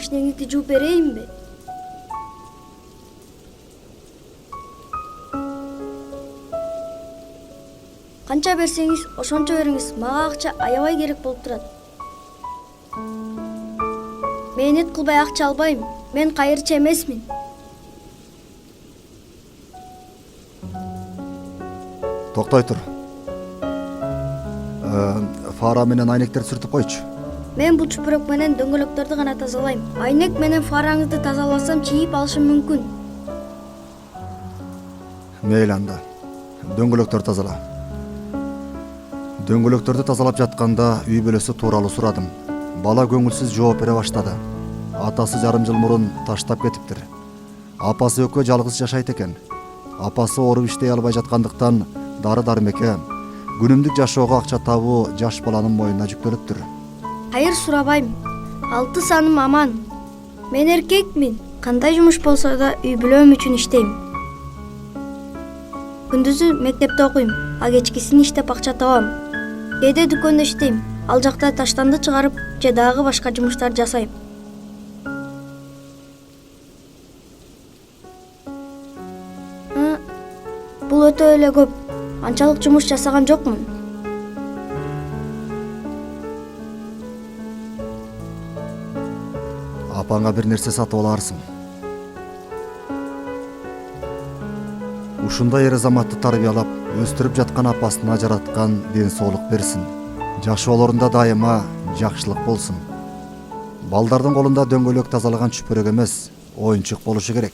машинеңизди жууп берейинби? Канча берсеңиз, ошончо бериңиз. Мага акча аябай керек болуп турат. Мен эт кылбай акча албайм. Мен кайырчы эмесмин. Токтой тур. Фара менен айнектерди сүртүп койчу. Мен бул чүпүрөк менен дөңгөлөктөрдү гана тазалайм. Айнек менен фараңызды тазаласам чийип алышым мүмкүн. Мейли анда. Дөңгөлөктөрдү тазала. Дөңгөлөктөрдү тазалап жатканда үй бүлөсү тууралуу сурадым. Бала көңүлсүз жооп бере баштады. Атасы жарым жыл мурун таштап кетиптир. Апасы экөө жалгыз жашайт экен. Апасы ооруп иштей албай жаткандыктан дары дармекке, күнүмдүк жашоого акча табуу жаш баланын мойнуна жүктөлүптүр. Кайыр сурабайм. 6 саным аман. Мен эркекмин. Кандай жумуш болсо да үй бүлөм үчүн иштейм. Күндүзү мектепте окуйм, а кечкисин иштеп акча табам. Кээде дүкөндө иштейм. Ал жакта таштанды чыгарып же дагы башка жумуштар жасайм. Бул өтө эле көп. Анчалык жумуш жасаган жокмун. Апаңа бир нерсе сатып аларсың. Ушундай эр азаматты тарбиялап, өстүрүп жаткан апасына жараткан ден соолук берсин. Жашоолорунда дайыма жакшылык болсун. Балдардын колунда дөңгөлөк тазалаган чүпүрөк эмес, оюнчук болушу керек.